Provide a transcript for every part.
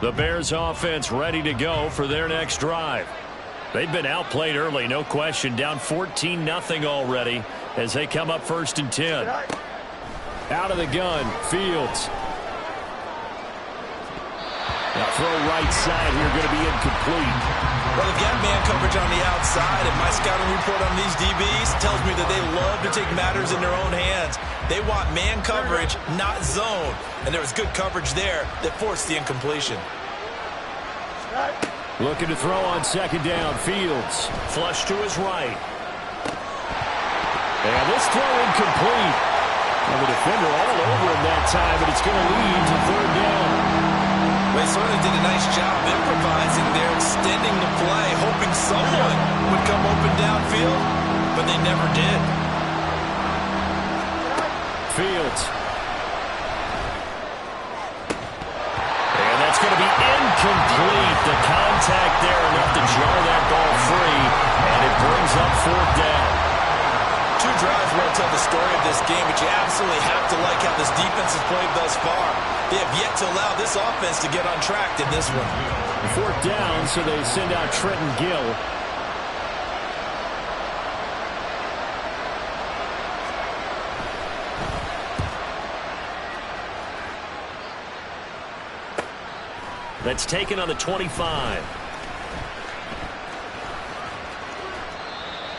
The Bears offense ready to go for their next drive. They've been outplayed early, no question. Down 14-0 already as they come up 1st and 10. Out of the gun, Fields. Now throw right side here, going to be incomplete. Well, they've got man coverage on the outside, and my scouting report on these DBs tells me that they love to take matters in their own hands. They want man coverage, not zone. And there was good coverage there that forced the incompletion. Looking to throw on 2nd down. Fields. Flush to his right. And this throw incomplete. And the defender all over him that time, but it's going to lead to 3rd down. They certainly did a nice job improvising there, extending the play, hoping someone would come open downfield, but they never did. Fields. And that's going to be incomplete. The contact there enough to jar that ball free, and it brings up 4th down. 2 drives won't tell the story of this game, but you absolutely have to like how this defense has played thus far. They have yet to allow this offense to get on track in this one. 4th down, so they send out Trenton Gill. That's taken on the 25.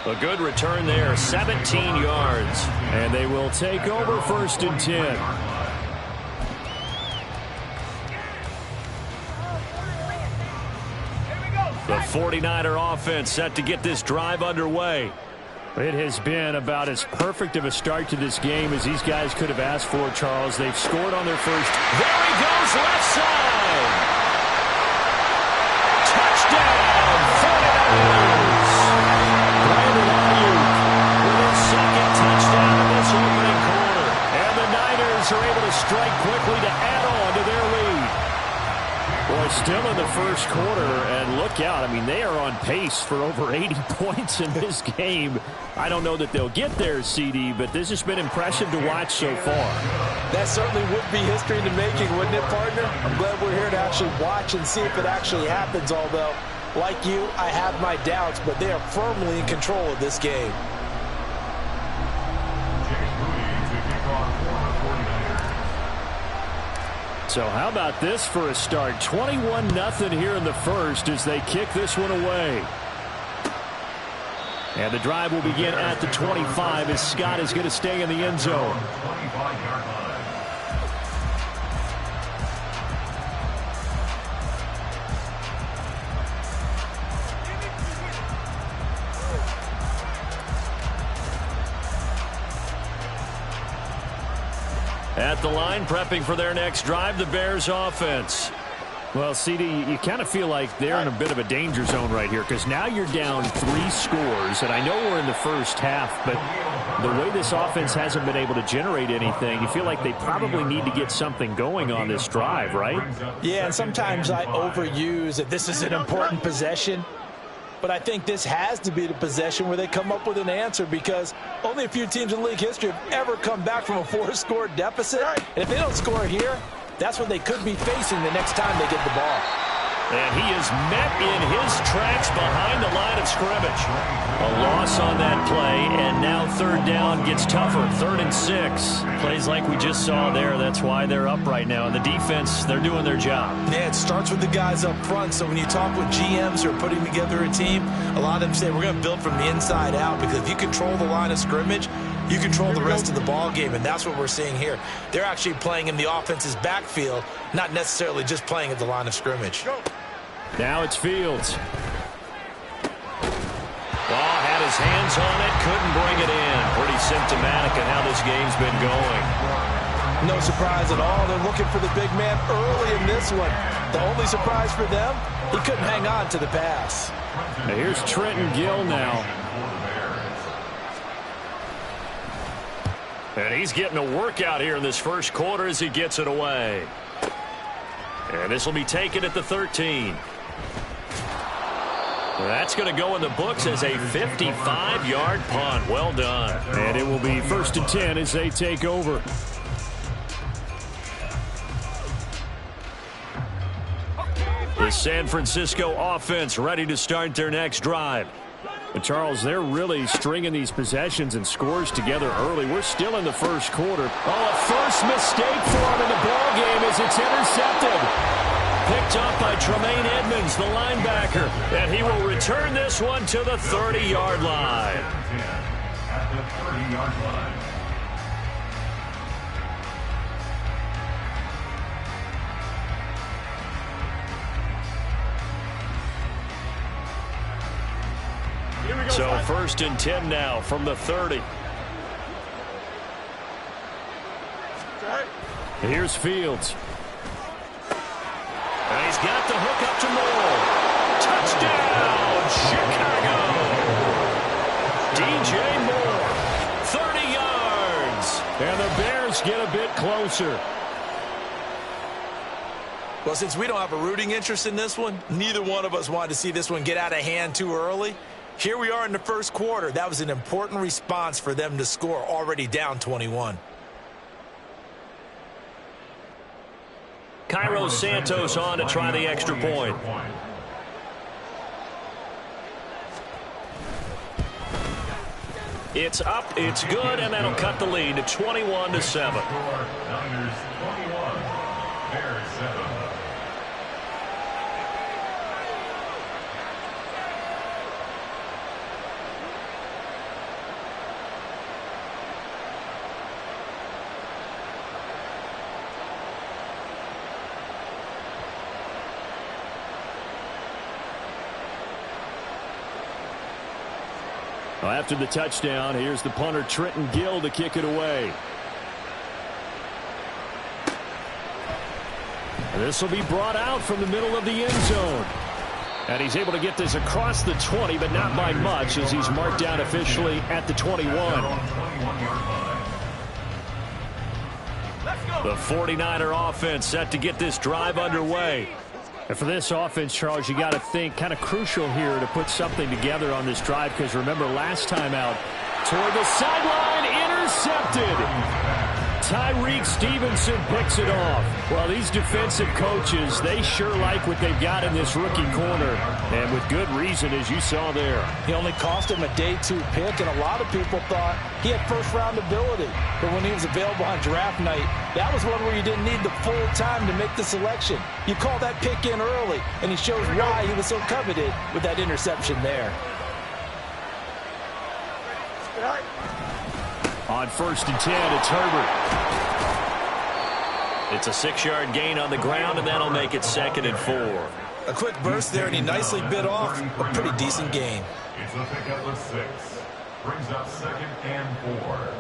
A good return there, 17 yards. And they will take over 1st and 10. The 49er offense set to get this drive underway. It has been about as perfect of a start to this game as these guys could have asked for, Charles. They've scored on their first. There he goes, left side. Touchdown, 49ers. Brandon Ayuk with his 2nd touchdown in this opening quarter. And the Niners are able to strike quickly to add on to their lead. Boy, still in the first quarter, and look out. I mean, they are on pace for over 80 points in this game. I don't know that they'll get there, CD, but this has been impressive to watch so far. That certainly would be history in the making, wouldn't it, partner? I'm glad we're here to actually watch and see if it actually happens, although, like you, I have my doubts, but they are firmly in control of this game. So how about this for a start? 21-0 here in the first as they kick this one away. And the drive will begin at the 25 as Scott is going to stay in the end zone. At the line, prepping for their next drive, the Bears offense. Well, CD, you kind of feel like they're in a bit of a danger zone right here because now you're down 3 scores, and I know we're in the first half, but the way this offense hasn't been able to generate anything, you feel like they probably need to get something going on this drive, right? Yeah, and sometimes I overuse that this is an important possession. But I think this has to be the possession where they come up with an answer because only a few teams in league history have ever come back from a 4-score deficit. And if they don't score here, that's what they could be facing the next time they get the ball. And he is met in his tracks behind the line of scrimmage. A loss on that play, and now 3rd down gets tougher. 3rd and 6. Plays like we just saw there. That's why they're up right now. And the defense, they're doing their job. Yeah, it starts with the guys up front. So when you talk with GMs who are putting together a team, a lot of them say we're going to build from the inside out because if you control the line of scrimmage, you control the rest of the ball game, and that's what we're seeing here. They're actually playing in the offense's backfield, not necessarily just playing at the line of scrimmage. Now it's Fields. Ball had his hands on it, couldn't bring it in. Pretty symptomatic of how this game's been going. No surprise at all. They're looking for the big man early in this one. The only surprise for them, he couldn't hang on to the pass. Now here's Trenton Gill now. And he's getting a workout here in this first quarter as he gets it away. And this will be taken at the 13. That's going to go in the books as a 55-yard punt. Well done. And it will be 1st and 10 as they take over. San Francisco offense ready to start their next drive. But Charles, they're really stringing these possessions and scores together early. We're still in the first quarter. Oh, a first mistake for him in the ball game as it's intercepted. Picked up by Tremaine Edmonds, the linebacker. And he will return this one to the 30-yard line. At the 30-yard line. So 1st and 10 now from the 30. Here's Fields. And he's got the hook up to Moore. Touchdown, Chicago. DJ Moore, 30 yards. And the Bears get a bit closer. Well, since we don't have a rooting interest in this one, neither one of us wanted to see this one get out of hand too early. Here we are in the first quarter. That was an important response for them to score, already down 21. Cairo Santos on to try the extra point. It's up, it's good, and that'll cut the lead to 21-7. Niners 21, Bears 7. Well, after the touchdown, here's the punter Trenton Gill to kick it away. This will be brought out from the middle of the end zone. And he's able to get this across the 20, but not by much, as he's marked down officially at the 21. The 49er offense set to get this drive underway. And for this offense, Charles, you got to think kind of crucial here to put something together on this drive, because remember last time out, toward the sideline, intercepted. Tyreek Stevenson picks it off. Well, these defensive coaches, they sure like what they've got in this rookie corner, and with good reason, as you saw there. He only cost him a day 2 pick, and a lot of people thought he had first-round ability. But when he was available on draft night, that was one where you didn't need the full time to make the selection. You call that pick in early, and he shows why he was so coveted with that interception there. On 1st and 10, it's Herbert. It's a 6-yard gain on the ground, and that'll make it 2nd and 4. A quick burst there, and he nicely bit off a pretty decent gain. It's a pickup of 6. Brings up 2nd and 4.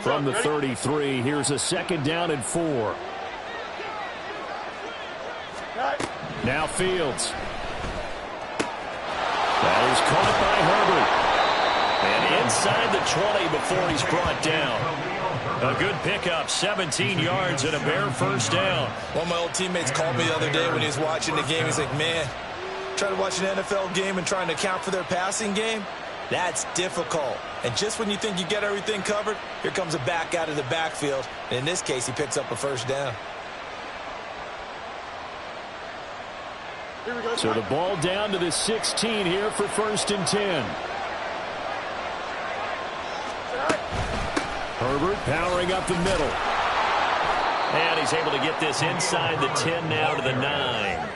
From the 33, here's a 2nd down and 4. Now Fields. That is caught by Herbert. And inside the 20 before he's brought down. A good pickup, 17 yards and a Bear first down. One of my old teammates called me the other day when he was watching the game. He's like, man, trying to watch an NFL game and trying to account for their passing game? That's difficult. And just when you think you get everything covered, here comes a back out of the backfield. And in this case, he picks up a first down. So the ball down to the 16 here for 1st and 10. Herbert powering up the middle. And he's able to get this inside the 10 now to the 9.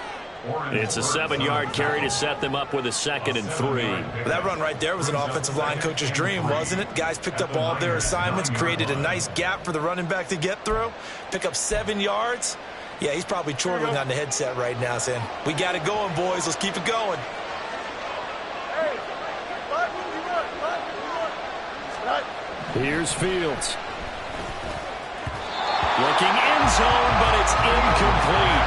It's a 7-yard carry to set them up with a 2nd and 3. That run right there was an offensive line coach's dream, wasn't it? Guys picked up all of their assignments, created a nice gap for the running back to get through, pick up 7 yards. Yeah, he's probably chortling on the headset right now saying, we got it going, boys. Let's keep it going. Here's Fields. Looking end zone, but it's incomplete.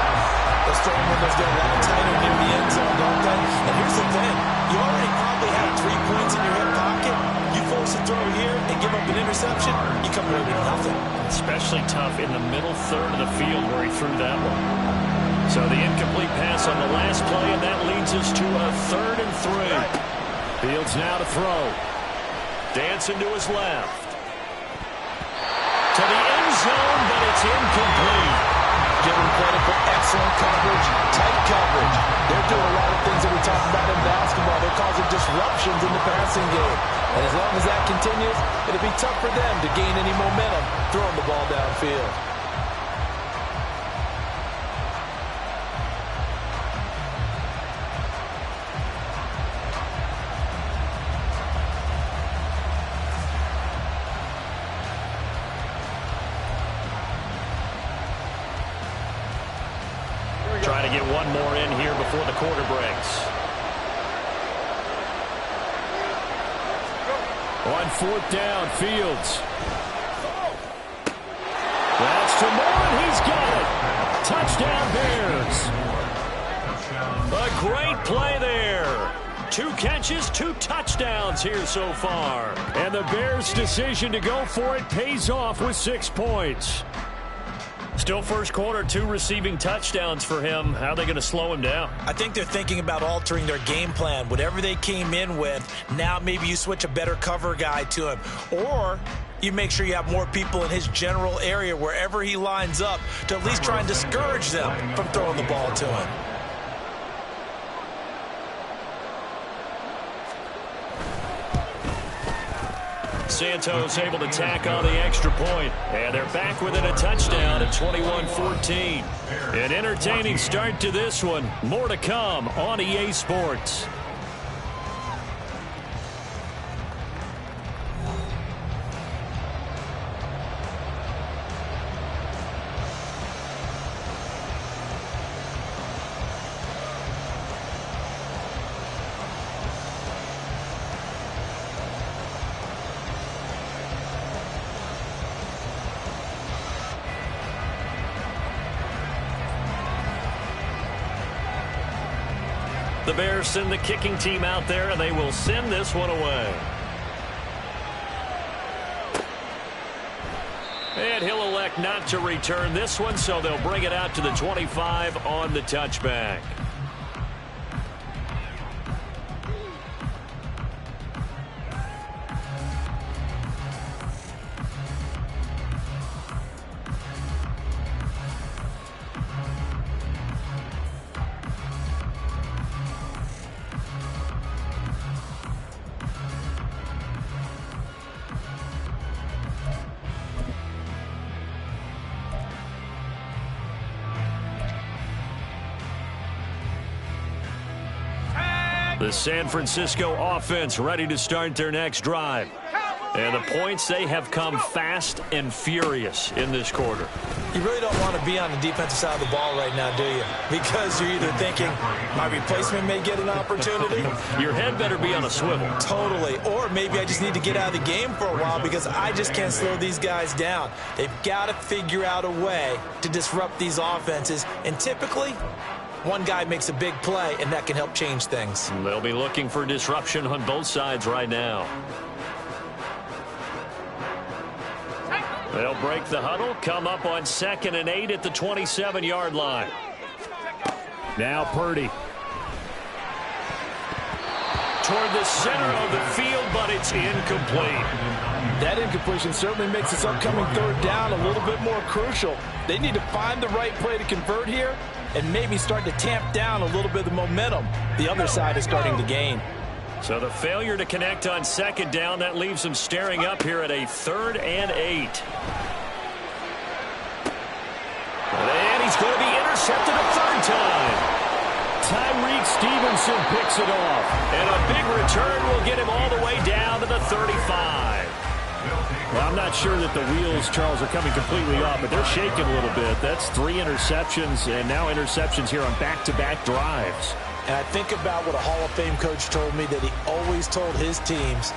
Those throwing windows get a lot tighter near the end zone, don't they? And here's the thing. You already probably have 3 points in your hip pocket. You force a throw here and give up an interception, you come away with nothing. Especially tough in the middle third of the field where he threw that one. So the incomplete pass on the last play, and that leads us to a 3rd and 3. Fields now to throw. Dancing to his left. To the end zone, but it's incomplete. Give them credit for excellent coverage, tight coverage. They're doing a lot of things that we talk about in basketball. They're causing disruptions in the passing game. And as long as that continues, it'll be tough for them to gain any momentum throwing the ball downfield. Trying to get one more in here before the quarter breaks. On 4th down, Fields. That's to Moore, and he's got it. Touchdown, Bears. A great play there. 2 catches, 2 touchdowns here so far. And the Bears' decision to go for it pays off with 6 points. Still first quarter, 2 receiving touchdowns for him. How are they going to slow him down? I think they're thinking about altering their game plan. Whatever they came in with, now maybe you switch a better cover guy to him. Or you make sure you have more people in his general area wherever he lines up to at least try and discourage them from throwing the ball to him. Santos able to tack on the extra point. And they're back within a touchdown at 21-14. An entertaining start to this one. More to come on EA Sports. The Bears send the kicking team out there, and they will send this one away. And he'll elect not to return this one, so they'll bring it out to the 25 on the touchback. The San Francisco offense ready to start their next drive. And the points, they have come fast and furious in this quarter. You really don't want to be on the defensive side of the ball right now, do you? Because you're either thinking, my replacement may get an opportunity. Your head better be on a swivel. Totally. Or maybe I just need to get out of the game for a while because I just can't slow these guys down. They've got to figure out a way to disrupt these offenses. And typically, one guy makes a big play, and that can help change things. They'll be looking for disruption on both sides right now. They'll break the huddle, come up on 2nd and 8 at the 27-yard line. Now Purdy. Toward the center of the field, but it's incomplete. That incompletion certainly makes this upcoming 3rd down a little bit more crucial. They need to find the right play to convert here and maybe start to tamp down a little bit of the momentum the other side is starting to gain. So the failure to connect on 2nd down, that leaves them staring up here at a 3rd and 8. And he's going to be intercepted a 3rd time. Tyreek Stevenson picks it off. And a big return will get him all the way down to the 35. Well, I'm not sure that the wheels, Charles, are coming completely off, but they're shaking a little bit. That's 3 interceptions, and now interceptions here on back-to-back drives. And I think about what a Hall of Fame coach told me that he always told his teams,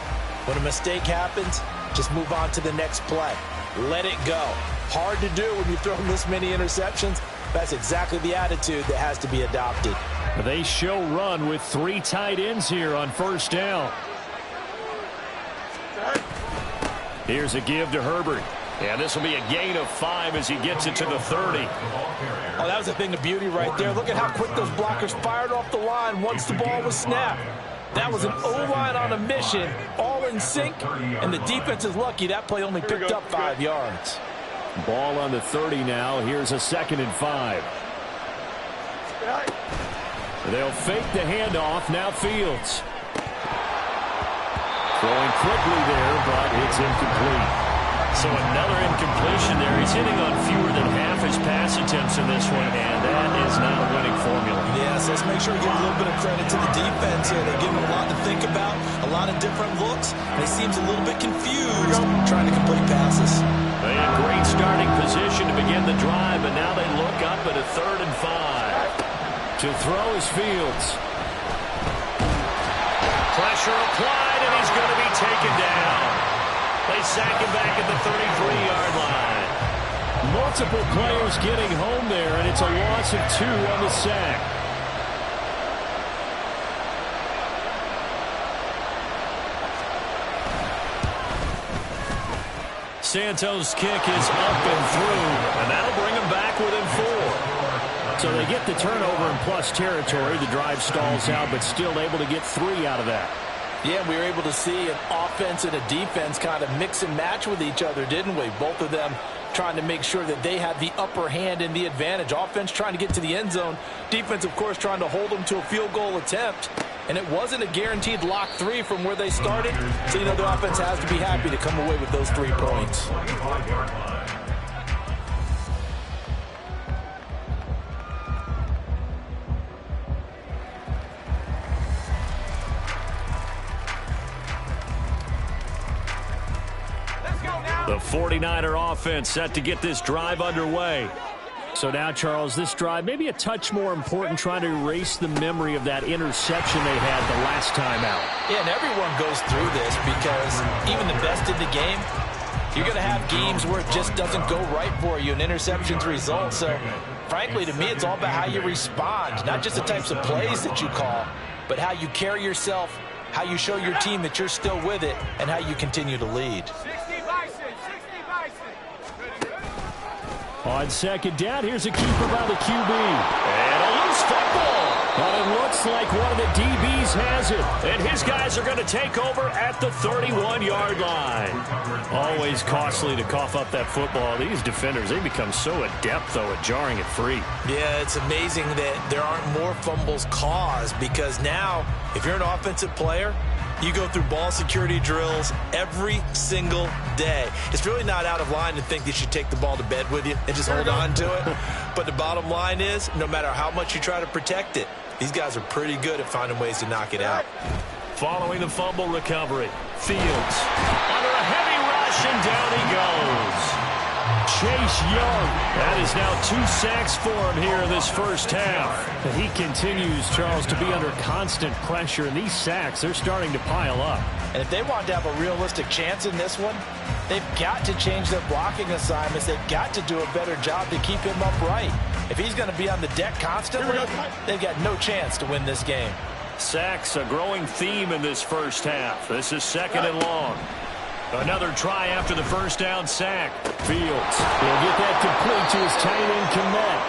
when a mistake happens, just move on to the next play. Let it go. Hard to do when you throw this many interceptions. That's exactly the attitude that has to be adopted. They show run with 3 tight ends here on 1st down. Here's a give to Herbert. And this will be a gain of 5 as he gets it to the 30. Oh, that was a thing of beauty right there. Look at how quick those blockers fired off the line once the ball was snapped. That was an O-line on a mission, all in sync, and the defense is lucky that play only picked up 5 yards. Ball on the 30 now. Here's a 2nd and 5. They'll fake the handoff. Now Fields. Throwing quickly there, but it's incomplete. So another incompletion there. He's hitting on fewer than half his pass attempts in this one, and that is not a winning formula. Yes, let's make sure we give a little bit of credit to the defense here. They give him a lot to think about, a lot of different looks, and he seems a little bit confused trying to complete passes. They had great starting position to begin the drive, but now they look up at a 3rd and 5. To throw is Fields. Pressure applied, and he's going to be taken down. They sack him back at the 33-yard line. Multiple players getting home there, and it's a loss of 2 on the sack. Santos' kick is up and through, and that'll bring him back within 4. So they get the turnover in plus territory. The drive stalls out, but still able to get 3 out of that. Yeah, we were able to see an offense and a defense kind of mix and match with each other, didn't we? Both of them trying to make sure that they had the upper hand and the advantage. Offense trying to get to the end zone. Defense, of course, trying to hold them to a field goal attempt. And it wasn't a guaranteed lock 3 from where they started. So, you know, the offense has to be happy to come away with those 3 points. The 49er offense set to get this drive underway. So now, Charles, this drive maybe a touch more important, trying to erase the memory of that interception they had the last time out. Yeah, and everyone goes through this because even the best in the game, you're going to have games where it just doesn't go right for you, and interceptions result. So, frankly, to me, it's all about how you respond, not just the types of plays that you call, but how you carry yourself, how you show your team that you're still with it, and how you continue to lead. On 2nd down, here's a keeper by the QB. And a loose football. But it looks like one of the DBs has it. And his guys are going to take over at the 31-yard line. Always costly to cough up that football. These defenders, they become so adept, though, at jarring it free. Yeah, it's amazing that there aren't more fumbles caused, because now, if you're an offensive player, you go through ball security drills every single day. It's really not out of line to think that you take the ball to bed with you and just hold on to it. But the bottom line is, no matter how much you try to protect it, these guys are pretty good at finding ways to knock it out. Following the fumble recovery, Fields under a heavy rush, and down he goes. Chase Young. That is now 2 sacks for him here in this first half. And he continues, Charles, to be under constant pressure, and these sacks, they're starting to pile up. And if they want to have a realistic chance in this one, they've got to change their blocking assignments. They've got to do a better job to keep him upright. If he's going to be on the deck constantly, they've got no chance to win this game. Sacks, a growing theme in this first half. This is 2nd and long. Another try after the first down sack. Fields will get that complete to his tight end, Kmet.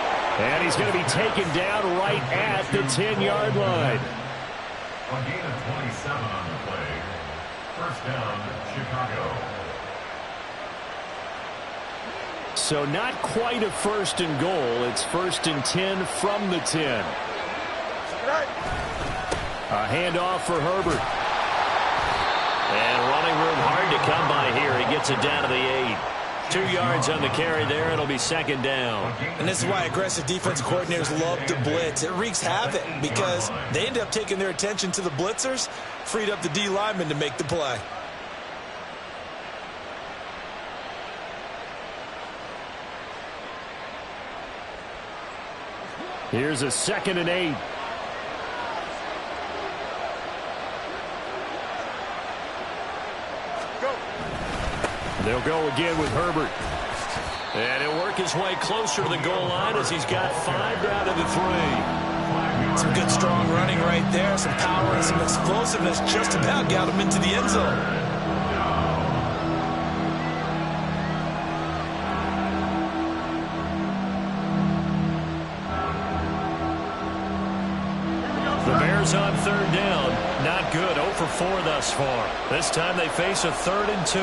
And he's going to be taken down right at the 10-yard line. A gain of 27 on the play. First down, Chicago. So not quite a 1st and goal. It's 1st and 10 from the 10. A handoff for Herbert. And running room hard to come by here. He gets it down to the 8. 2 yards on the carry there. It'll be 2nd down. And this is why aggressive defensive coordinators love to blitz. It wreaks havoc because they end up taking their attention to the blitzers, freed up the D lineman to make the play. Here's a 2nd and 8. They'll go again with Herbert. And he'll work his way closer to the goal line as he's got 5 down to the 3. Some good strong running right there, some power and some explosiveness, just about got him into the end zone. good. 0 for 4 thus far. This time they face a 3rd and 2.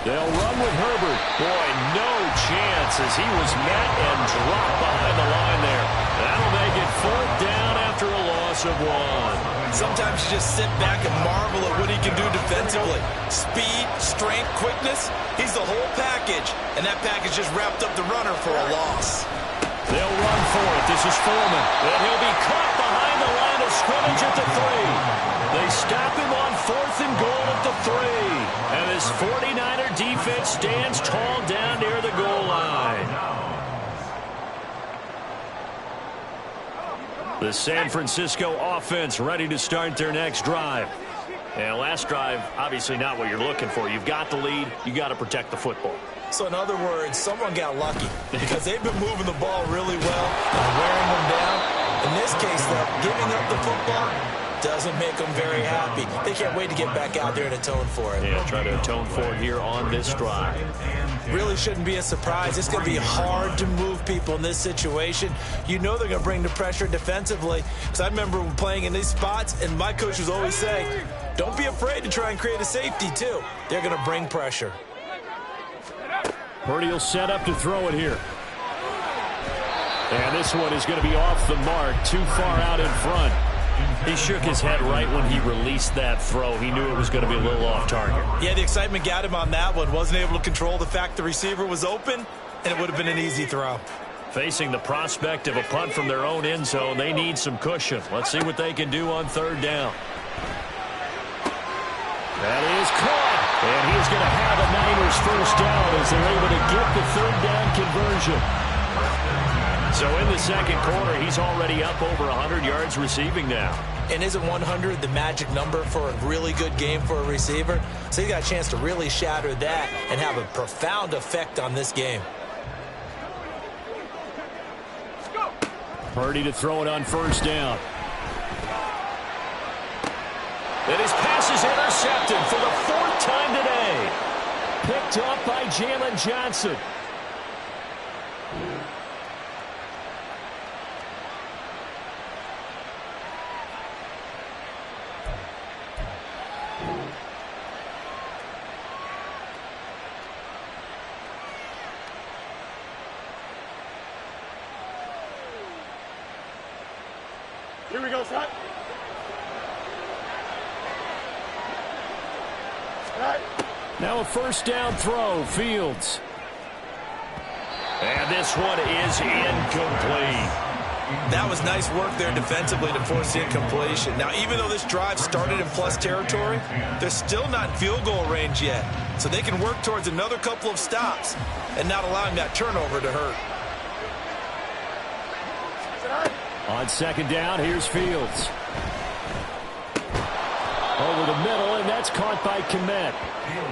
They'll run with Herbert. Boy, no chance as he was met and dropped behind the line there. That'll make it 4th down after a loss of 1. Sometimes you just sit back and marvel at what he can do defensively. Speed, strength, quickness, he's the whole package. And that package just wrapped up the runner for a loss. They'll run for it. This is Foreman. And he'll be caught behind the line of scrimmage at the 3. They stop him on 4th and goal at the 3. And this 49er defense stands tall down near the goal line. The San Francisco offense ready to start their next drive. And last drive, obviously not what you're looking for. You've got the lead. You got to protect the football. So in other words, someone got lucky because they've been moving the ball really well and wearing them down. In this case, though, giving up the football doesn't make them very happy. They can't wait to get back out there and atone for it. Yeah, try to atone for it here on this drive. Really shouldn't be a surprise. It's going to be hard to move people in this situation. You know they're going to bring the pressure defensively. Because I remember playing in these spots, and my coach was always saying, don't be afraid to try and create a safety, too. They're going to bring pressure. Purdy will set up to throw it here. And this one is going to be off the mark, too far out in front. He shook his head right when he released that throw. He knew it was going to be a little off target. Yeah, the excitement got him on that one. Wasn't able to control the fact the receiver was open, and it would have been an easy throw. Facing the prospect of a punt from their own end zone, they need some cushion. Let's see what they can do on 3rd down. That is caught. And he's going to have a Niners 1st down as they're able to get the 3rd down conversion. So in the 2nd quarter, he's already up over 100 yards receiving now. And isn't 100 the magic number for a really good game for a receiver? So he got a chance to really shatter that and have a profound effect on this game. Purdy to throw it on 1st down. And his pass is intercepted for the 4th time today. Picked up by Jalen Johnson. Here we go, Scott. Now a 1st down throw, Fields. And this one is incomplete. That was nice work there defensively to force the incompletion. Now, even though this drive started in plus territory, they're still not in field goal range yet. So they can work towards another couple of stops and not allowing that turnover to hurt. On 2nd down, here's Fields. Over the middle, and that's caught by Kmet.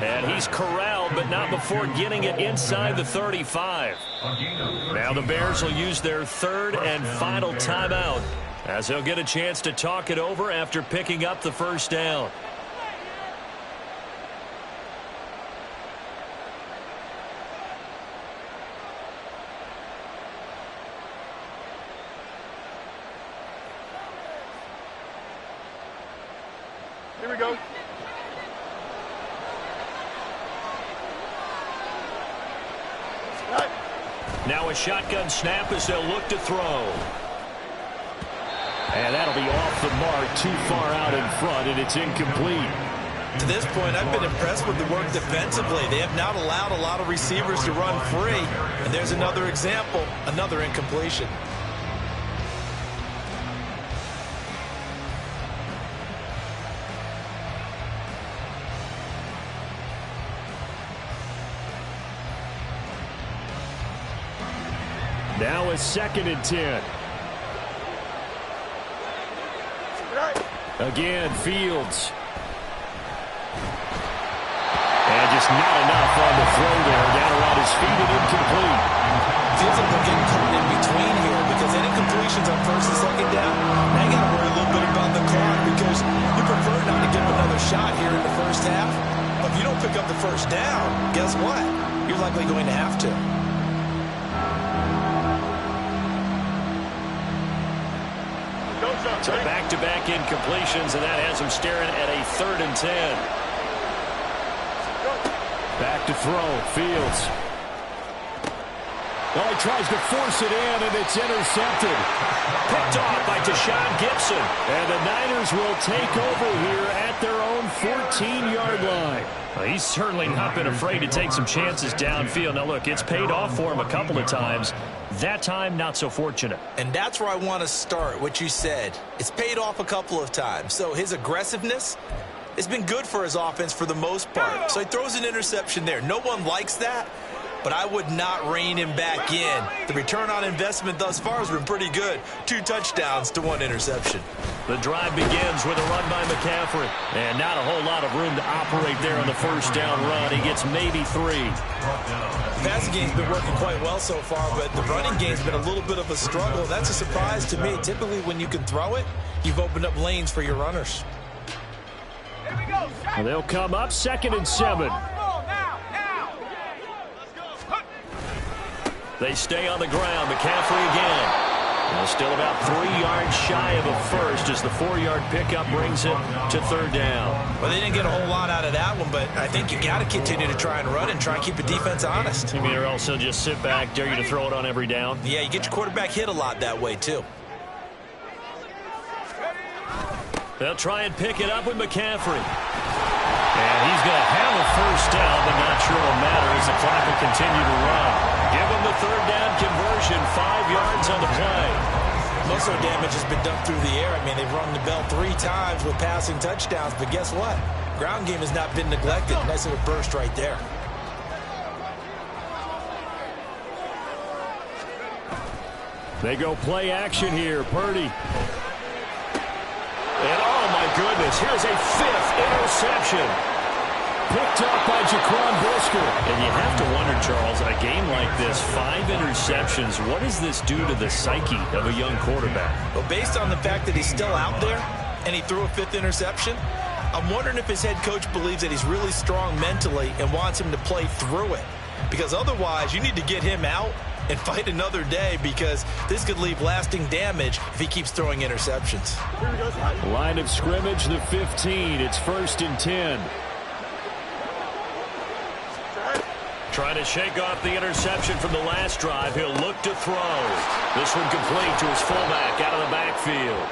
And he's corralled, but not before getting it inside the 35. Now the Bears will use their 3rd and final timeout as they'll get a chance to talk it over after picking up the 1st down. Here we go. Now a shotgun snap as they'll look to throw. And that'll be off the mark, too far out in front, and it's incomplete. To this point, I've been impressed with the work defensively. They have not allowed a lot of receivers to run free. And there's another example, another incompletion. Now a 2nd and 10. Again, Fields. And just not enough on the throw there. Down around his feet and incomplete. Feels like they're getting caught in between here because any completions on 1st and 2nd down, now you got to worry a little bit about the clock because you prefer not to give them another shot here in the 1st half. But if you don't pick up the 1st down, guess what? You're likely going to have to. So back-to-back incompletions, and that has him staring at a 3rd and 10. Back to throw, Fields. Oh, he tries to force it in, and it's intercepted. Picked off by Deshaun Gibson. And the Niners will take over here at their own 14-yard line. Well, he's certainly not been afraid to take some chances downfield. Now, look, it's paid off for him a couple of times. That time, not so fortunate. And that's where I want to start, what you said. It's paid off a couple of times. So his aggressiveness has been good for his offense for the most part. So he throws an interception there. No one likes that, but I would not rein him back in. The return on investment thus far has been pretty good. 2 touchdowns to 1 interception. The drive begins with a run by McCaffrey. And not a whole lot of room to operate there on the first down run. He gets maybe 3. The passing game's been working quite well so far, but the running game's been a little bit of a struggle. That's a surprise to me. Typically, when you can throw it, you've opened up lanes for your runners. Well, they'll come up 2nd and 7. They stay on the ground. McCaffrey again. Well, still about 3 yards shy of a first as the 4-yard pickup brings it to 3rd down. Well, they didn't get a whole lot out of that one, but I think you got to continue to try and run and try and keep the defense honest. You mean or else he'll just sit back, dare you to throw it on every down? Yeah, you get your quarterback hit a lot that way, too. They'll try and pick it up with McCaffrey. And he's going to have a first down, but not sure it'll matter as the clock will continue to run. Give him the 3rd down conversion, 5 yards on the play. Most of the damage has been done through the air. I mean, they've rung the bell 3 times with passing touchdowns, but guess what? Ground game has not been neglected. Nice little burst right there. They go play action here. Purdy. And oh my goodness, here's a 5th interception. Picked up by Jaquan Brisker. And you have to wonder, Charles, in a game like this, 5 interceptions, what does this do to the psyche of a young quarterback? Well, based on the fact that he's still out there and he threw a 5th interception, I'm wondering if his head coach believes that he's really strong mentally and wants him to play through it. Because otherwise, you need to get him out and fight another day, because this could leave lasting damage if he keeps throwing interceptions. Line of scrimmage, the 15. It's 1st and 10. Trying to shake off the interception from the last drive. He'll look to throw. This one complete to his fullback out of the backfield.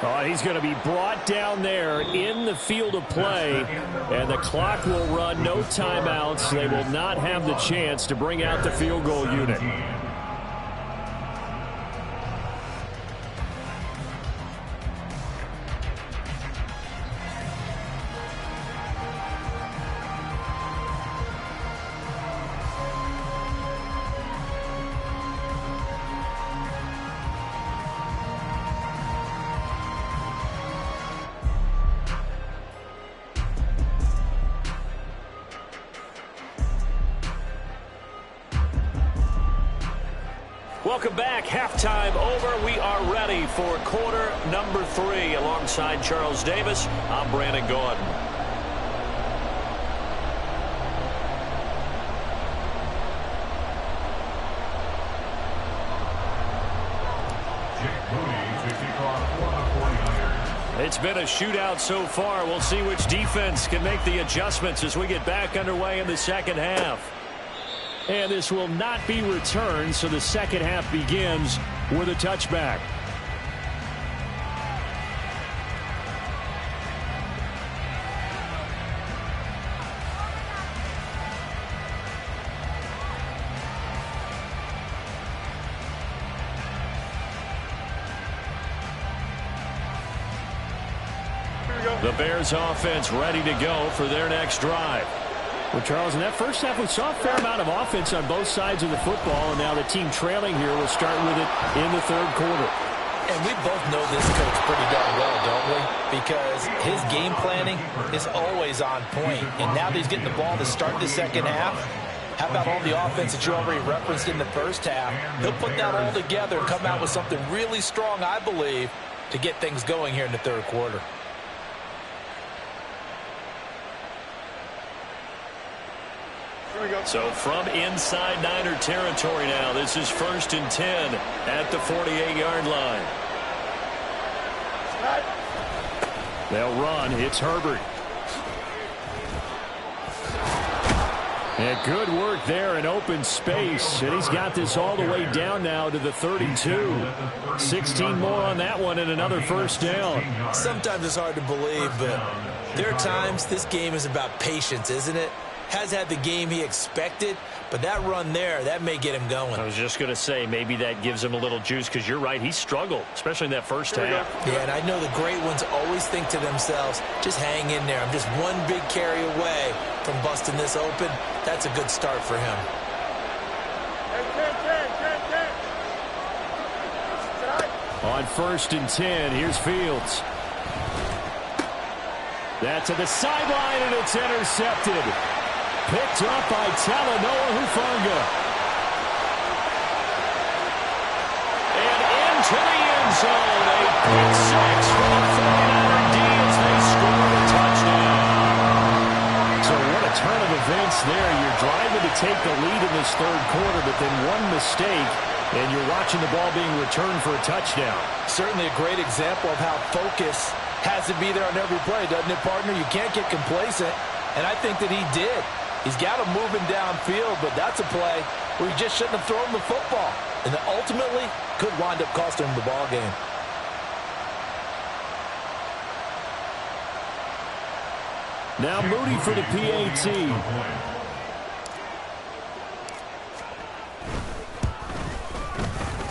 Oh, he's going to be brought down there in the field of play, and the clock will run. No timeouts. They will not have the chance to bring out the field goal unit. Welcome back. Halftime over. We are ready for quarter number 3. Alongside Charles Davis, I'm Brandon Gordon. It's been a shootout so far. We'll see which defense can make the adjustments as we get back underway in the second half. And this will not be returned, so the second half begins with a touchback. The Bears offense ready to go for their next drive. Well, Charles, in that first half, we saw a fair amount of offense on both sides of the football, and now the team trailing here will start with it in the third quarter. And we both know this coach pretty darn well, don't we? Because his game planning is always on point. And now that he's getting the ball to start the second half, how about all the offense that you already referenced in the first half? He'll put that all together and come out with something really strong, I believe, to get things going here in the third quarter. So from inside Niner territory now, this is 1st and 10 at the 48-yard line. They'll run. It's Herbert. And good work there in open space. And he's got this all the way down now to the 32. 16 more on that one and another first down. Sometimes it's hard to believe, but there are times this game is about patience, isn't it? Has had the game he expected, but that run there, that may get him going. I was just going to say, maybe that gives him a little juice, because you're right, he struggled, especially in that first half. Yeah, and I know the great ones always think to themselves, just hang in there. I'm just one big carry away from busting this open. That's a good start for him. On 1st and 10, here's Fields. That to the sideline, and it's intercepted. Picked up by Talanoa Hufanga. And into the end zone. A pick six for the 49er D as they score a touchdown. So what a turn of events there. You're driving to take the lead in this third quarter, but then one mistake, and you're watching the ball being returned for a touchdown. Certainly a great example of how focus has to be there on every play, doesn't it, partner? You can't get complacent, and I think that he did. He's got him moving downfield, but that's a play where he just shouldn't have thrown the football. And that ultimately could wind up costing him the ball game. Now Moody for the PAT.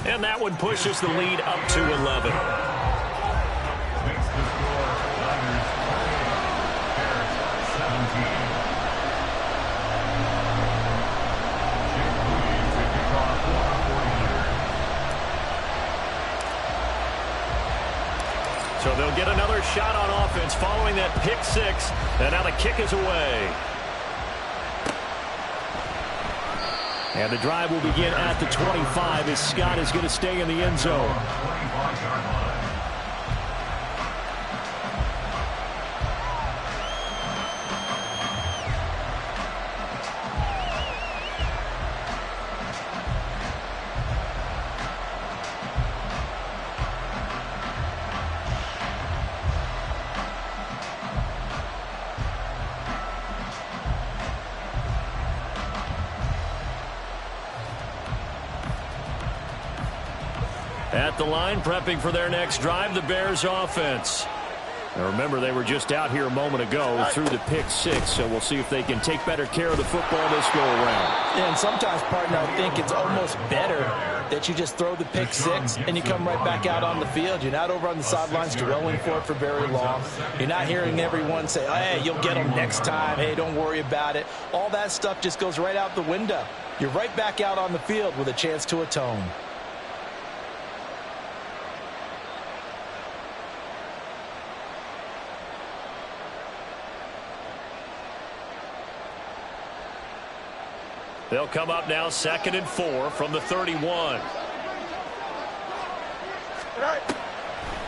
And that one pushes the lead up to 11. So they'll get another shot on offense following that pick six. And now the kick is away. And the drive will begin at the 25 as Scott is going to stay in the end zone. At the line, prepping for their next drive, the Bears offense. Now remember, they were just out here a moment ago through the pick six, so we'll see if they can take better care of the football this go around. And sometimes, partner, I think it's almost better that you just throw the pick six and you come right back out on the field. You're not over on the sidelines dwelling for it for very long. You're not hearing everyone say, hey, you'll get them next time. Hey, don't worry about it. All that stuff just goes right out the window. You're right back out on the field with a chance to atone. They'll come up now 2nd and 4 from the 31.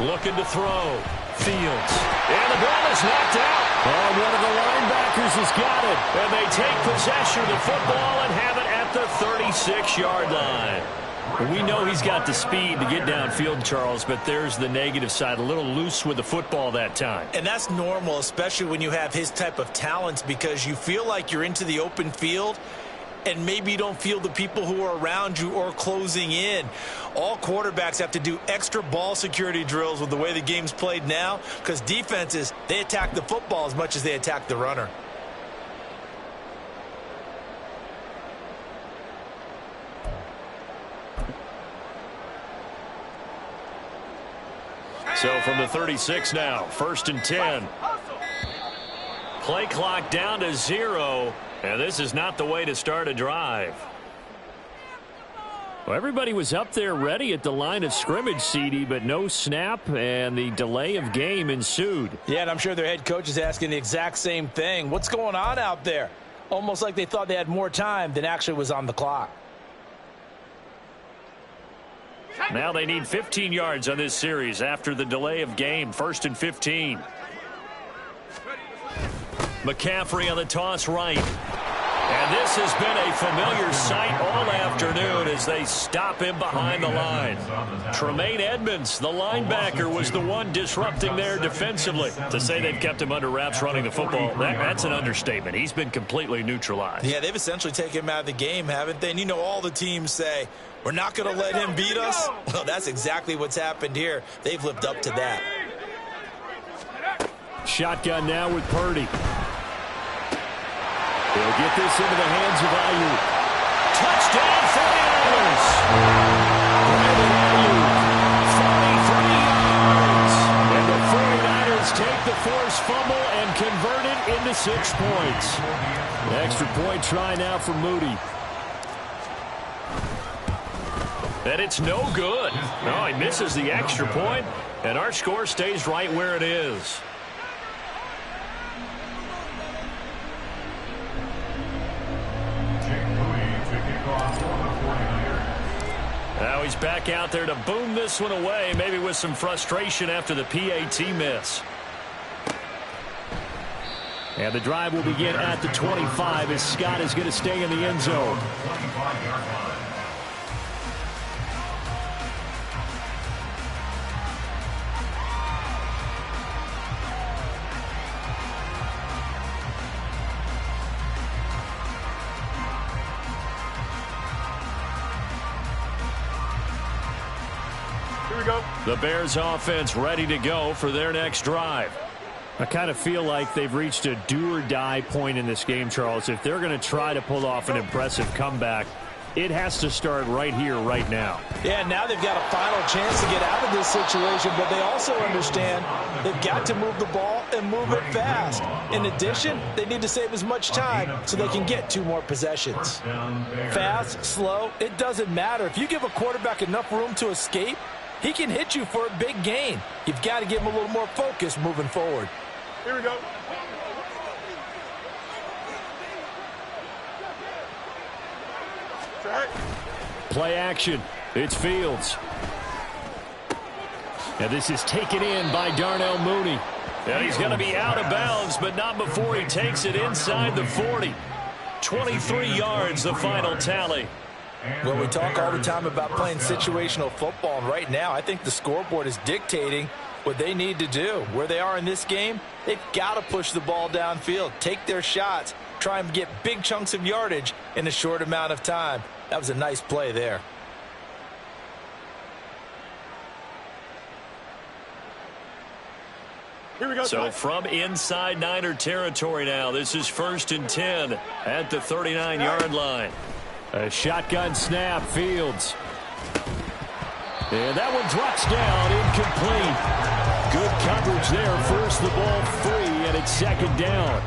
Looking to throw. Fields. And the ball is knocked out. Oh, one of the linebackers has got it. And they take possession of the football and have it at the 36-yard line. We know he's got the speed to get downfield, Charles, but there's the negative side. A little loose with the football that time. And that's normal, especially when you have his type of talents, because you feel like you're into the open field and maybe you don't feel the people who are around you or closing in. All quarterbacks have to do extra ball security drills with the way the game's played now, because defenses, they attack the football as much as they attack the runner. So from the 36 now, 1st and 10. Play clock down to 0. And this is not the way to start a drive. Well, everybody was up there ready at the line of scrimmage, CD, but no snap, and the delay of game ensued. Yeah, and I'm sure their head coach is asking the exact same thing. What's going on out there? Almost like they thought they had more time than actually was on the clock. Now they need 15 yards on this series after the delay of game. 1st and 15. McCaffrey on the toss right. And this has been a familiar sight all afternoon as they stop him behind the line. Tremaine Edmonds, the linebacker, was the one disrupting there defensively. To say they've kept him under wraps running the football, that's an understatement. He's been completely neutralized. Yeah, they've essentially taken him out of the game, haven't they? And you know, all the teams say, we're not going to let him beat us. Well, that's exactly what's happened here. They've lived up to that. Shotgun now with Purdy. They'll get this into the hands of Ayuk. Touchdown, 49ers! Brandon Ayuk, 43 yards. And the 49ers take the forced fumble and convert it into 6 points. The extra point try now for Moody. And it's no good. No, he misses the extra point, and our score stays right where it is. Now he's back out there to boom this one away, maybe with some frustration after the PAT miss. And the drive will begin at the 25 as Scott is going to stay in the end zone. The Bears offense ready to go for their next drive. I kind of feel like they've reached a do-or-die point in this game, Charles. If they're going to try to pull off an impressive comeback, it has to start right here, right now. Yeah, now they've got a final chance to get out of this situation, but they also understand they've got to move the ball and move it fast. In addition, they need to save as much time so they can get 2 more possessions. Fast, slow, it doesn't matter. If you give a quarterback enough room to escape, he can hit you for a big gain. You've got to give him a little more focus moving forward. Here we go. Play action. It's Fields. And this is taken in by Darnell Mooney. And he's going to be out of bounds, but not before he takes it inside the 40. 23 yards, the final tally. Well, we talk all the time about playing situational football, and right now I think the scoreboard is dictating what they need to do. Where they are in this game, they've got to push the ball downfield, take their shots, try and get big chunks of yardage in a short amount of time. That was a nice play there. Here we go. So from inside Niner territory now, this is 1st and 10 at the 39-yard line. A shotgun snap, Fields. And that one drops down, incomplete. Good coverage there, forced the ball free, and it's 2nd down.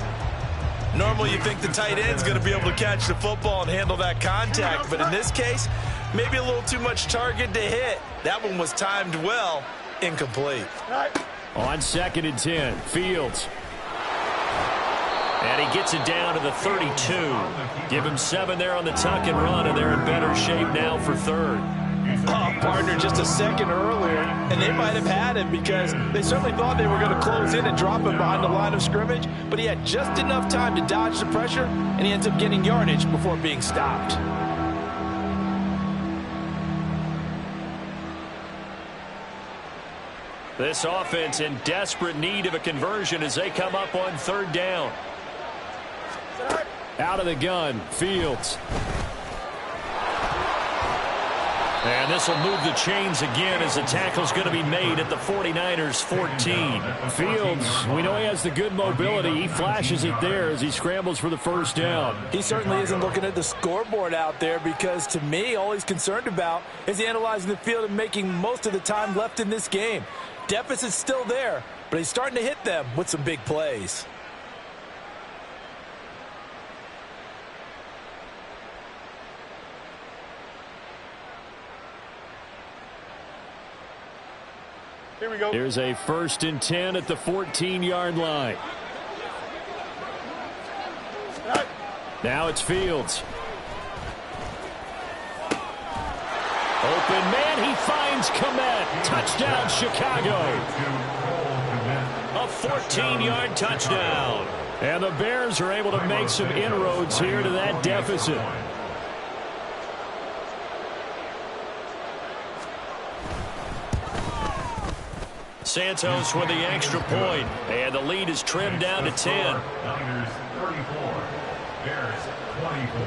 Normally you think the tight end's going to be able to catch the football and handle that contact, but in this case, maybe a little too much target to hit. That one was timed well, incomplete. On 2nd and 10, Fields. And he gets it down to the 32. Give him 7 there on the tuck and run, and they're in better shape now for 3rd. Oh, partner, just a second earlier, and they might have had him because they certainly thought they were going to close in and drop him behind the line of scrimmage, but he had just enough time to dodge the pressure, and he ends up getting yardage before being stopped. This offense in desperate need of a conversion as they come up on 3rd down. Out of the gun, Fields. And this will move the chains again as the tackle's going to be made at the 49ers 14. Fields, we know he has the good mobility. He flashes it there as he scrambles for the 1st down. He certainly isn't looking at the scoreboard out there because, to me, all he's concerned about is analyzing the field and making most of the time left in this game. Deficit's still there, but he's starting to hit them with some big plays. Here we go. Here's a 1st and 10 at the 14-yard line. Now it's Fields. Open man, he finds Kmet. Touchdown, Chicago. A 14-yard touchdown. And the Bears are able to make some inroads here to that deficit. Santos with the extra point, and the lead is trimmed down to 10. Niners 34, Bears 24.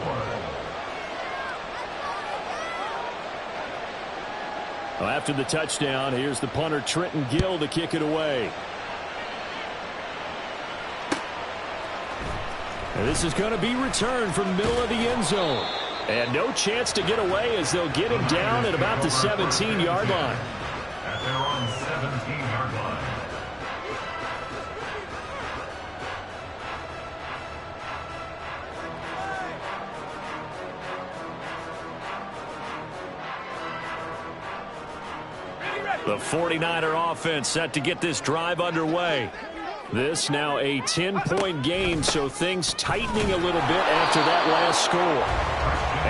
Well, after the touchdown, here's the punter Trenton Gill to kick it away. And this is going to be returned from the middle of the end zone. And no chance to get away as they'll get him down at about the 17-yard line. At their own 17-yard line. The 49er offense set to get this drive underway. This now a 10-point game, so things tightening a little bit after that last score.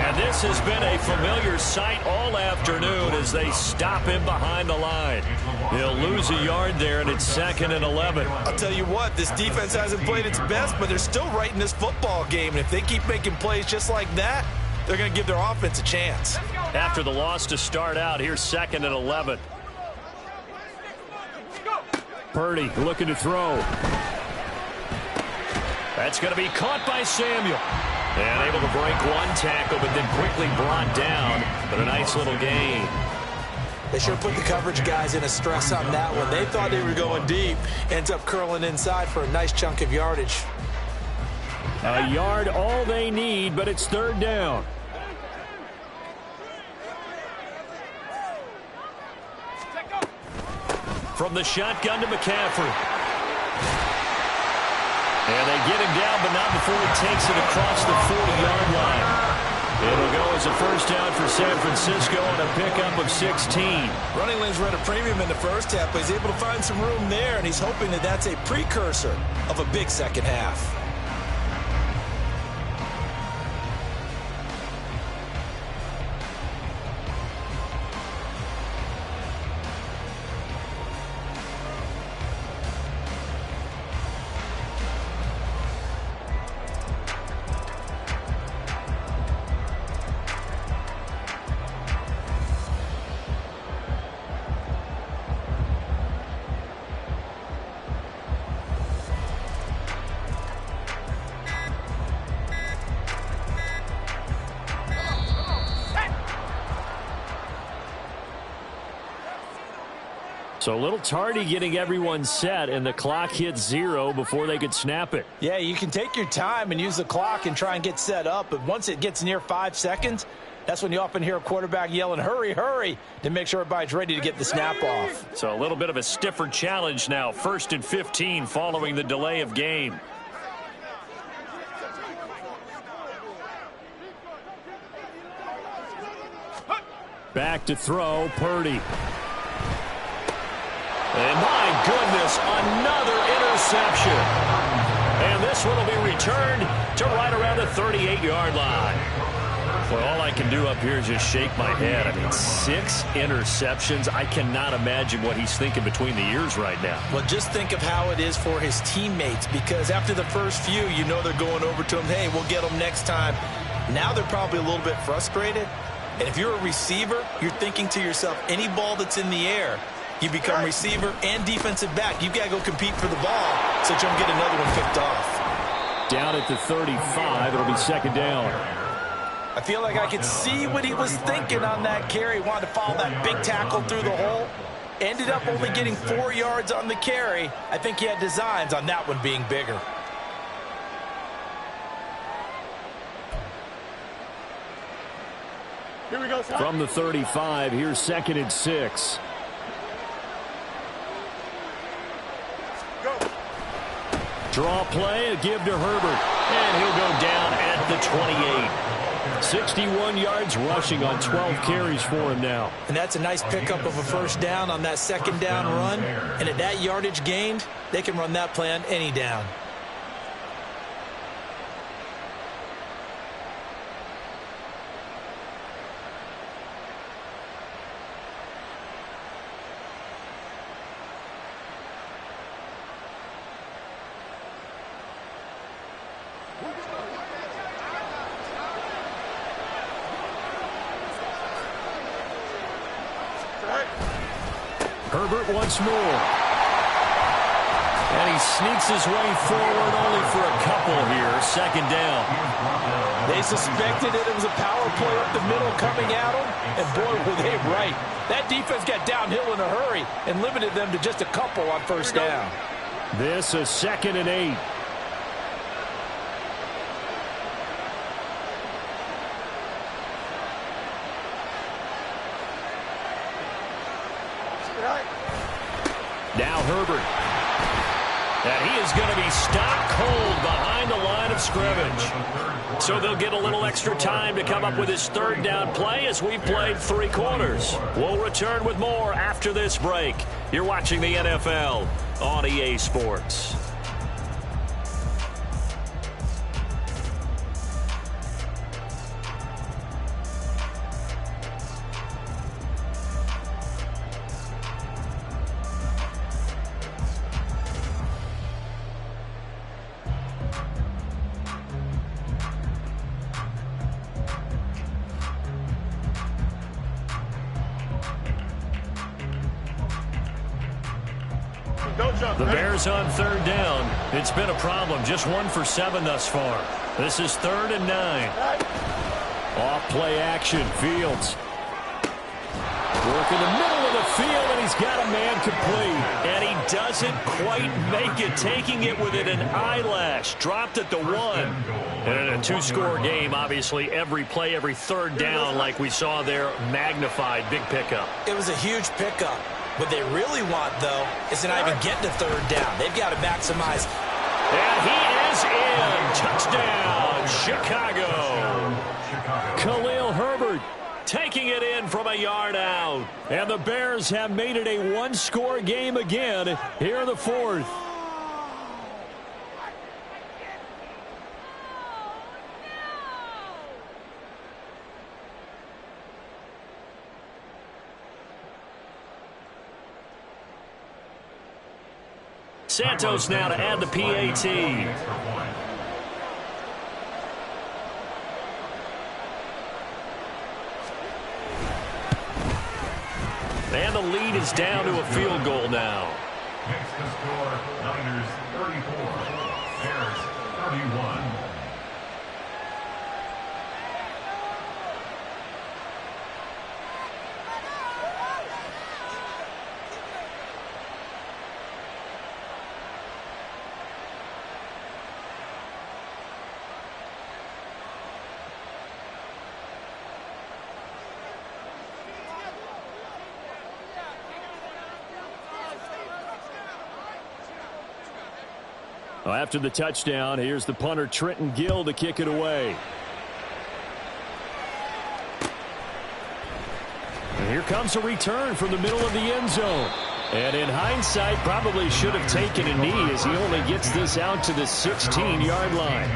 And this has been a familiar sight all afternoon as they stop him behind the line. He'll lose a yard there, and it's 2nd and 11. I'll tell you what, this defense hasn't played its best, but they're still right in this football game. And if they keep making plays just like that, they're going to give their offense a chance. After the loss to start out, here's 2nd and 11. Purdy looking to throw. That's going to be caught by Samuel. And able to break one tackle, but then quickly brought down. But a nice little gain. They sure put the coverage guys in a stress on that one. They thought they were going deep. Ends up curling inside for a nice chunk of yardage. A yard all they need, but it's 3rd down. From the shotgun to McCaffrey. And they get him down, but not before he takes it across the 40-yard line. It'll go as a first down for San Francisco on a pickup of 16. Running lanes were at a premium in the first half, but he's able to find some room there, and he's hoping that that's a precursor of a big second half. So a little tardy getting everyone set, and the clock hits 0 before they could snap it. Yeah, you can take your time and use the clock and try and get set up, but once it gets near 5 seconds, that's when you often hear a quarterback yelling, hurry, hurry, to make sure everybody's ready to get the snap off. So a little bit of a stiffer challenge now. 1st and 15 following the delay of game. Back to throw, Purdy. And my goodness, another interception. And this one will be returned to right around the 38-yard line. Well, all I can do up here is just shake my head. I mean, 6 interceptions. I cannot imagine what he's thinking between the ears right now. Well, just think of how it is for his teammates, because after the first few, you know they're going over to him, hey, we'll get them next time. Now they're probably a little bit frustrated. And if you're a receiver, you're thinking to yourself, any ball that's in the air, you become receiver and defensive back. You've got to go compete for the ball so that you don't get another one picked off. Down at the 35, it'll be 2nd down. I feel like I could see what he was thinking on that carry. Wanted to follow that big tackle through the hole. Ended up only getting 4 yards on the carry. I think he had designs on that one being bigger. Here we go, son. From the 35, here's 2nd and 6. Go. Draw play, a give to Herbert. And he'll go down at the 28. 61 yards rushing on 12 carries for him now. And that's a nice pickup of a first down on that 2nd down run. And at that yardage gained, they can run that play on any down. Herbert once more. And he sneaks his way forward only for a couple here. Second down. They suspected it was a power play up the middle coming at them, and boy, were they right. That defense got downhill in a hurry and limited them to just a couple on first down. This is 2nd and 8. Now Herbert. And he is going to be stopped cold behind the line of scrimmage. So they'll get a little extra time to come up with his 3rd down play as we've played 3 quarters. We'll return with more after this break. You're watching the NFL on EA Sports. The Bears on 3rd down. It's been a problem. Just 1 for 7 thus far. This is 3rd and 9. Off play action. Fields. Work in the middle of the field, and he's got a man complete. And he doesn't quite make it, taking it within an eyelash. Dropped at the 1. And in a 2-score game, obviously, every play, every 3rd down, like we saw there, magnified. Big pickup. It was a huge pickup. What they really want, though, is to not even get to 3rd down. They've got to maximize. And he is in. Touchdown, Chicago. Khalil Herbert taking it in from a yard out. And the Bears have made it a 1-score game again here in the 4th. Santos now to add the PAT. And the lead is down to a field goal now. Makes the score Niners 34, Bears 31. Well, after the touchdown, here's the punter Trenton Gill to kick it away. And here comes a return from the middle of the end zone. And in hindsight, probably should have taken a knee as he only gets this out to the 16-yard line.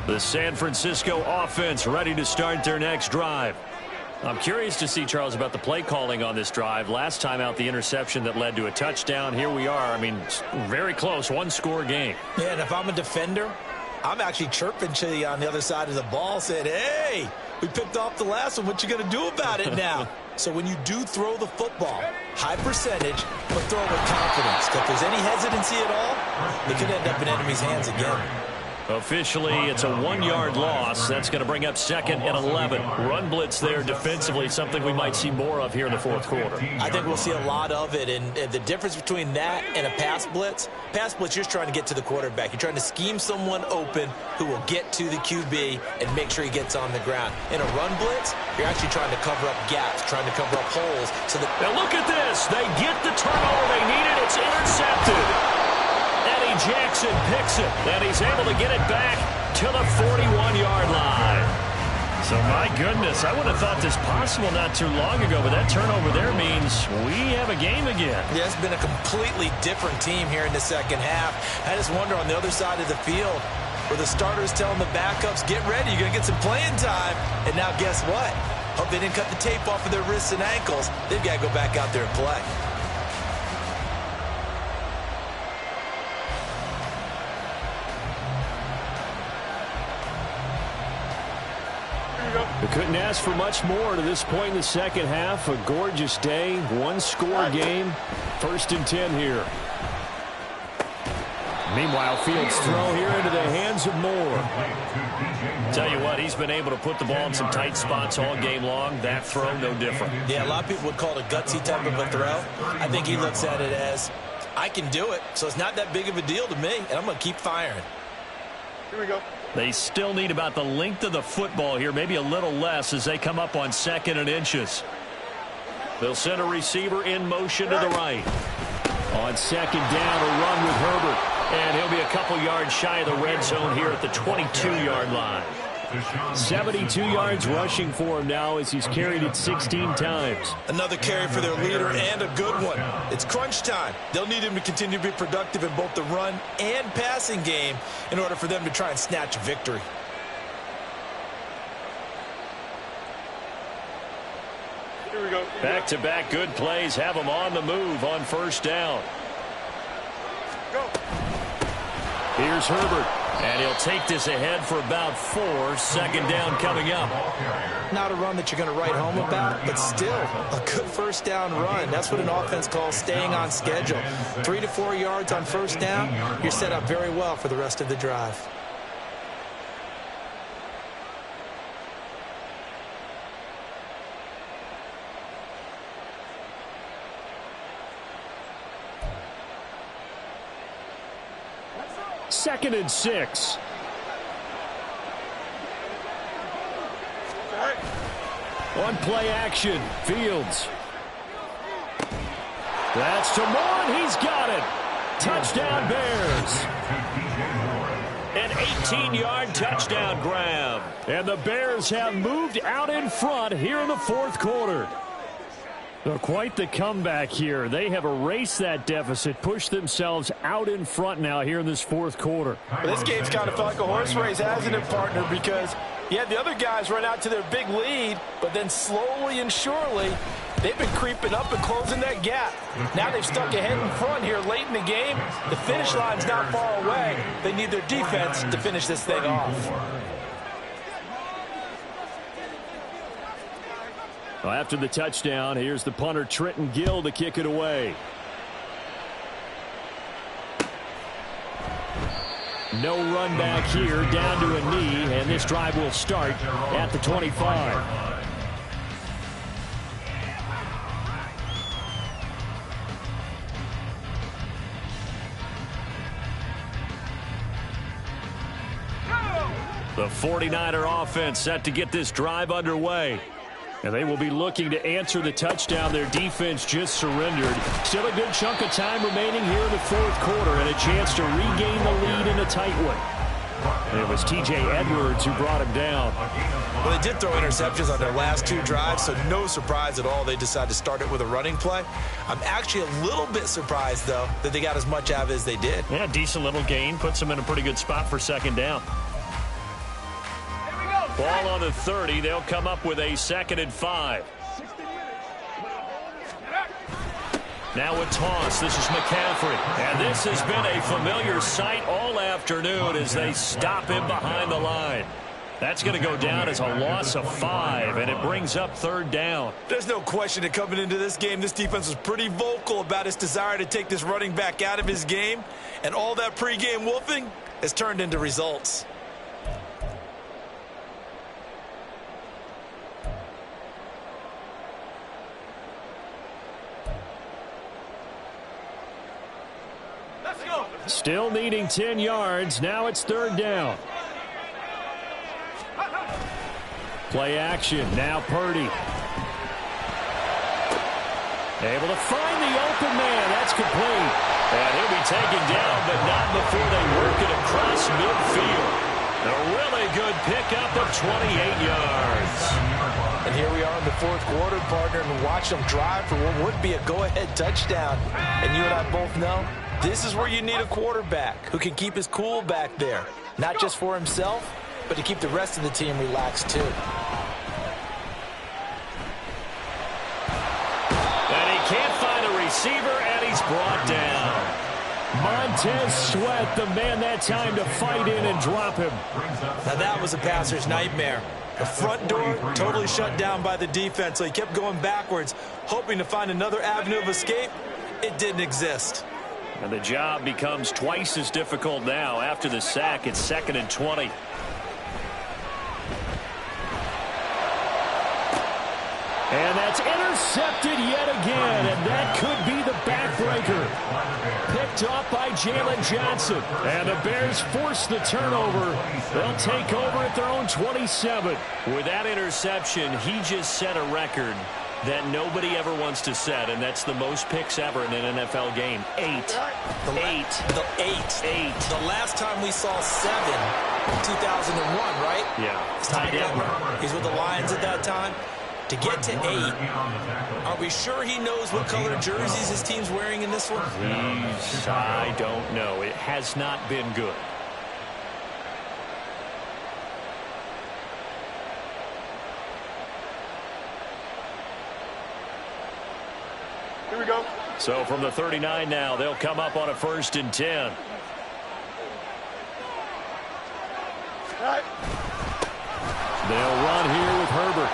The San Francisco offense ready to start their next drive. I'm curious to see, Charles, about the play calling on this drive. Last time out, the interception that led to a touchdown. Here we are. I mean, very close, 1-score game. Yeah, and if I'm a defender, I'm actually chirping to you on the other side of the ball, saying, hey, we picked off the last one. What you going to do about it now? So when you do throw the football, high percentage, but throw it with confidence. If there's any hesitancy at all, it could end up in enemy's hands again. Officially, it's a 1-yard loss. That's going to bring up 2nd and 11. Run blitz there defensively, something we might see more of here in the 4th quarter. I think we'll see a lot of it. And the difference between that and a pass blitz, you're just trying to get to the quarterback. You're trying to scheme someone open who will get to the QB and make sure he gets on the ground. In a run blitz, you're actually trying to cover up gaps, trying to cover up holes. So that now look at this. They get the turnover they needed. It's intercepted. Eddie Jackson picks it, and he's able to get it back to the 41-yard line. So, my goodness, I would have thought this possible not too long ago, but that turnover there means we have a game again. Yeah, it's been a completely different team here in the second half. I just wonder on the other side of the field, where the starters telling the backups, get ready, you're going to get some playing time. And now guess what? Hope they didn't cut the tape off of their wrists and ankles. They've got to go back out there and play. We couldn't ask for much more to this point in the second half. A gorgeous day, one-score game. 1st and 10 here. Meanwhile, Fields' throw here into the hands of Moore. Tell you what, he's been able to put the ball in some tight spots all game long. That throw, no different. Yeah, a lot of people would call it a gutsy type of a throw. I think he looks at it as, I can do it, so it's not that big of a deal to me, and I'm going to keep firing. Here we go. They still need about the length of the football here, maybe a little less as they come up on 2nd and inches. They'll send a receiver in motion to the right. On 2nd down, a run with Herbert. And he'll be a couple yards shy of the red zone here at the 22-yard line. 72 yards rushing for him now as he's carried it 16 times. Another carry for their leader and a good one. It's crunch time. They'll need him to continue to be productive in both the run and passing game in order for them to try and snatch a victory. Here we go. Back-to-back good plays have them on the move on 1st down. Go. Here's Herbert, and he'll take this ahead for about 4. 2nd down coming up. Not a run that you're going to write home about, but still a good 1st down run. That's what an offense calls staying on schedule. 3 to 4 yards on 1st down, you're set up very well for the rest of the drive. Second and 6. On play action, Fields. That's to Moore, and he's got it. Touchdown, Bears. An 18-yard touchdown grab. And the Bears have moved out in front here in the 4th quarter. Quite the comeback here. They have erased that deficit, pushed themselves out in front now here in this 4th quarter. Well, this game's kind of felt like a horse race, hasn't it, partner? Because you had the other guys run out to their big lead, but then slowly and surely, they've been creeping up and closing that gap. Now they've stuck ahead in front here late in the game. The finish line's not far away. They need their defense to finish this thing off. Well, after the touchdown, here's the punter Trenton Gill to kick it away. No run back here, down to a knee, and this drive will start at the 25. The 49er offense set to get this drive underway. And they will be looking to answer the touchdown their defense just surrendered. Still a good chunk of time remaining here in the 4th quarter and a chance to regain the lead in a tight one. And it was T.J. Edwards who brought him down. Well, they did throw interceptions on their last 2 drives, so no surprise at all they decided to start it with a running play. I'm actually a little bit surprised, though, that they got as much out of it as they did. Yeah, decent little gain. Puts them in a pretty good spot for 2nd down. Ball on the 30. They'll come up with a 2nd and 5. Now a toss. This is McCaffrey. And this has been a familiar sight all afternoon as they stop him behind the line. That's going to go down as a loss of 5, and it brings up 3rd down. There's no question that coming into this game, this defense was pretty vocal about its desire to take this running back out of his game. And all that pregame wolfing has turned into results. Still needing 10 yards. Now it's 3rd down. Play action. Now Purdy. Able to find the open man. That's complete. And he'll be taken down, but not before they work it across midfield. A really good pickup of 28 yards. And here we are in the 4th quarter, partner, and watch them drive for what would be a go-ahead touchdown. And you and I both know this is where you need a quarterback who can keep his cool back there. not just for himself, but to keep the rest of the team relaxed too. And he can't find a receiver, and he's brought down. Montez Sweat, the man that time to fight in and drop him. Now that was a passer's nightmare. The front door totally shut down by the defense, so he kept going backwards, hoping to find another avenue of escape. It didn't exist. And the job becomes twice as difficult now. After the sack, it's 2nd and 20. And that's intercepted yet again, and that could be the backbreaker. Picked off by Jalen Johnson, and the Bears force the turnover. They'll take over at their own 27. With that interception, he just set a record that nobody ever wants to set, and that's the most picks ever in an NFL game. 8. The last time we saw 7, 2001, right? Yeah. Tied in. He's with the Lions at that time. To get to 8, are we sure he knows what color jerseys his team's wearing in this one? I don't know. It has not been good. Here we go. So from the 39 now, they'll come up on a 1st and 10. All right. They'll run here with Herbert.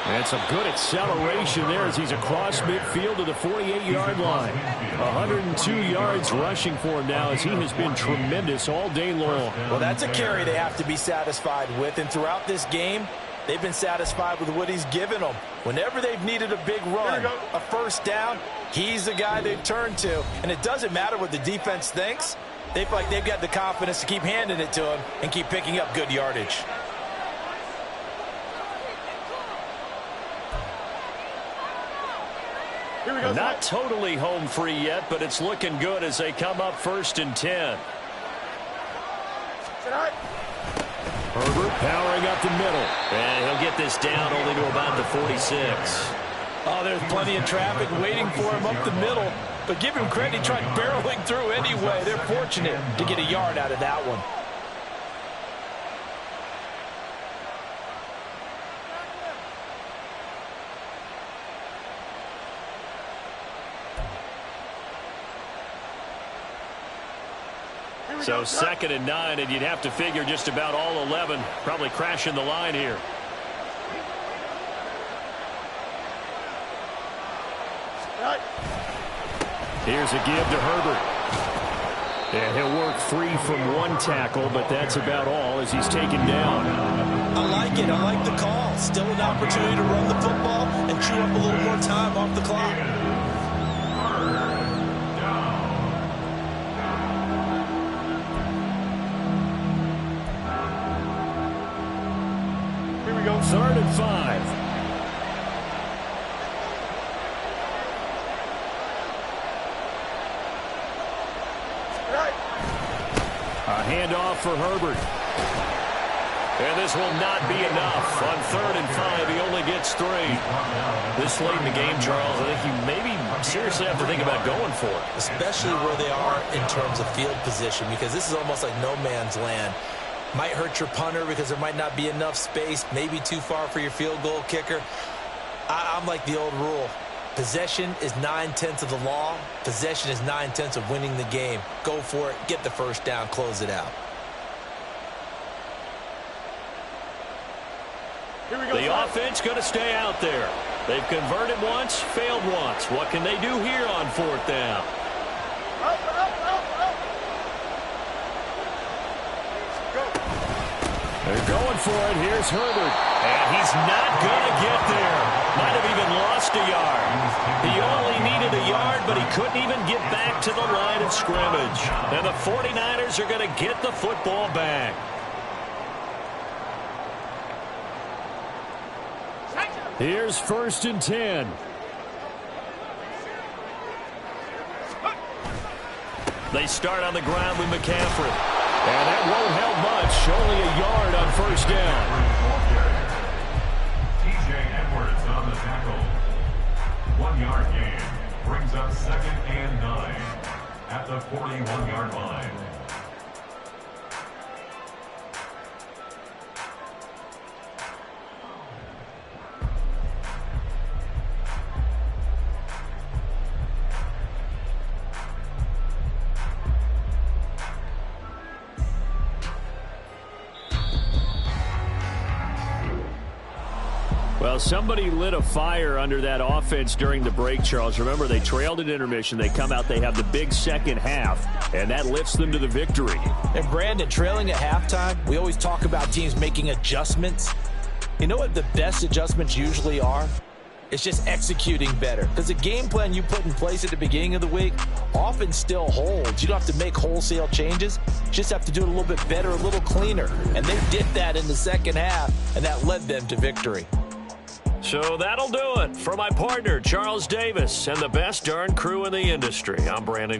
And some good acceleration there as he's across midfield to the 48-yard line. 102 yards rushing for him now as he has been tremendous all day long. Well, that's a carry they have to be satisfied with. And throughout this game, they've been satisfied with what he's given them. Whenever they've needed a big run, a first down, he's the guy they've turned to. And it doesn't matter what the defense thinks. They feel like they've got the confidence to keep handing it to him and keep picking up good yardage. Here we go. Not totally home free yet, but it's looking good as they come up 1st and 10. Herbert powering up the middle. And he'll get this down only to about the 46. Oh, there's plenty of traffic waiting for him up the middle. But give him credit, he tried barreling through anyway. They're fortunate to get a yard out of that one. So 2nd and 9, and you'd have to figure just about all 11 probably crashing the line here. Here's a give to Herbert. And he'll work free from one tackle, but that's about all as he's taken down. I like it. I like the call. Still an opportunity to run the football and chew up a little more time off the clock. Here we go. 3rd and 5. A handoff for Herbert. And this will not be enough. On 3rd and 5, he only gets 3. This late in the game, Charles, I think you maybe seriously have to think about going for it. Especially where they are in terms of field position, because this is almost like no man's land. Might hurt your punter because there might not be enough space, maybe too far for your field goal kicker. I'm like the old rule. Possession is 9/10 of the law. Possession is 9/10 of winning the game. Go for it. Get the first down. Close it out. Here we go. The offense going to stay out there. They've converted once, failed once. What can they do here on 4th down? They're going for it. Here's Herbert. And he's not going to get there. Might have even lost a yard. He only needed a yard, but he couldn't even get back to the line of scrimmage. And the 49ers are going to get the football back. Here's 1st and 10. They start on the ground with McCaffrey. And that won't help much. Only a yard on 1st down. TJ Edwards on the tackle. 1-yard gain. Brings up 2nd and 9 at the 41-yard line. Well, somebody lit a fire under that offense during the break, Charles. Remember, they trailed at intermission. They come out, they have the big second half, and that lifts them to the victory. And, Brandon, trailing at halftime, we always talk about teams making adjustments. You know what the best adjustments usually are? It's just executing better. Because the game plan you put in place at the beginning of the week often still holds. You don't have to make wholesale changes. You just have to do it a little bit better, a little cleaner. And they did that in the second half, and that led them to victory. So that'll do it. For my partner, Charles Davis, and the best darn crew in the industry, I'm Brandon